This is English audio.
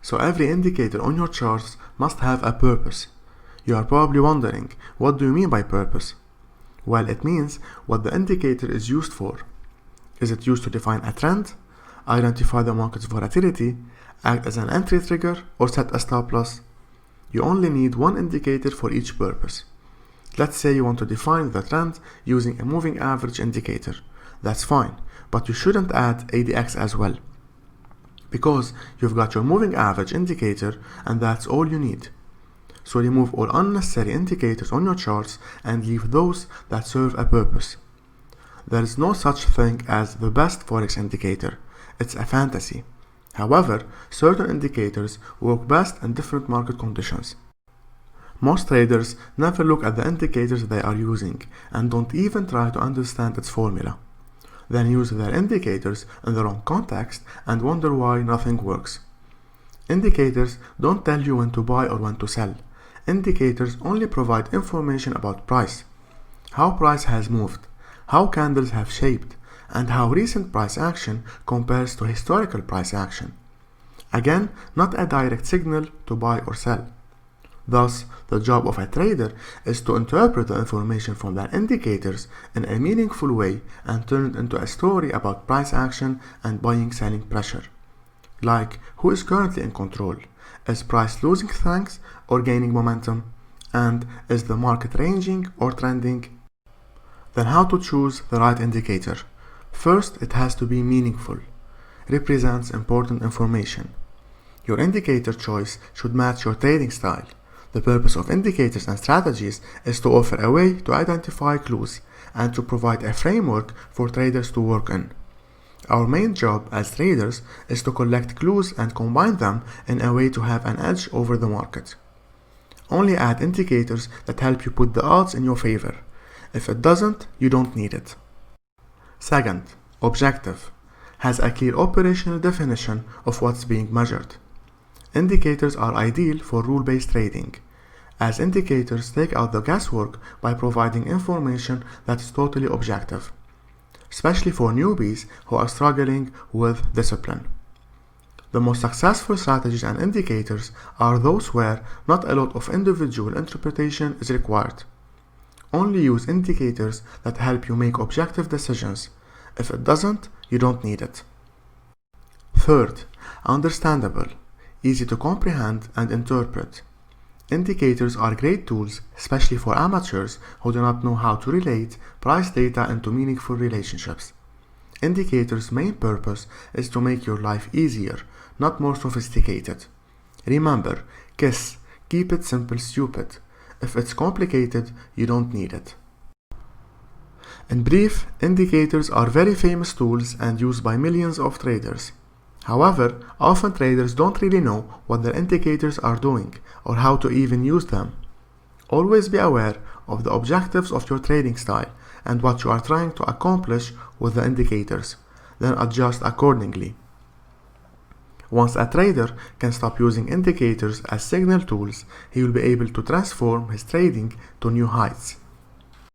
So every indicator on your charts must have a purpose. You are probably wondering, what do you mean by purpose? Well, it means what the indicator is used for. Is it used to define a trend, identify the market's volatility, act as an entry trigger, or set a stop loss? You only need one indicator for each purpose. Let's say you want to define the trend using a moving average indicator. That's fine, but you shouldn't add ADX as well, because you've got your moving average indicator and that's all you need. So remove all unnecessary indicators on your charts and leave those that serve a purpose. There is no such thing as the best Forex indicator. It's a fantasy. However, certain indicators work best in different market conditions. Most traders never look at the indicators they are using and don't even try to understand its formula. Then use their indicators in the wrong context and wonder why nothing works. Indicators don't tell you when to buy or when to sell. Indicators only provide information about price, how price has moved, how candles have shaped, and how recent price action compares to historical price action. Again, not a direct signal to buy or sell. Thus, the job of a trader is to interpret the information from their indicators in a meaningful way and turn it into a story about price action and buying-selling pressure. Like, who is currently in control? Is price losing strength or gaining momentum? And is the market ranging or trending? Then how to choose the right indicator? First, it has to be meaningful. Represents important information. Your indicator choice should match your trading style. The purpose of indicators and strategies is to offer a way to identify clues and to provide a framework for traders to work in. Our main job as traders is to collect clues and combine them in a way to have an edge over the market. Only add indicators that help you put the odds in your favor. If it doesn't, you don't need it. Second, objective. Has a clear operational definition of what's being measured. Indicators are ideal for rule-based trading, as indicators take out the guesswork by providing information that is totally objective, especially for newbies who are struggling with discipline. The most successful strategies and indicators are those where not a lot of individual interpretation is required. Only use indicators that help you make objective decisions. If it doesn't, you don't need it. Third, understandable, easy to comprehend and interpret. Indicators are great tools, especially for amateurs who do not know how to relate price data into meaningful relationships. Indicators' main purpose is to make your life easier, not more sophisticated. Remember, KISS, keep it simple stupid. If it's complicated, you don't need it. In brief, indicators are very famous tools and used by millions of traders. However, often traders don't really know what their indicators are doing or how to even use them. Always be aware of the objectives of your trading style and what you are trying to accomplish with the indicators, then adjust accordingly. Once a trader can stop using indicators as signal tools, he will be able to transform his trading to new heights.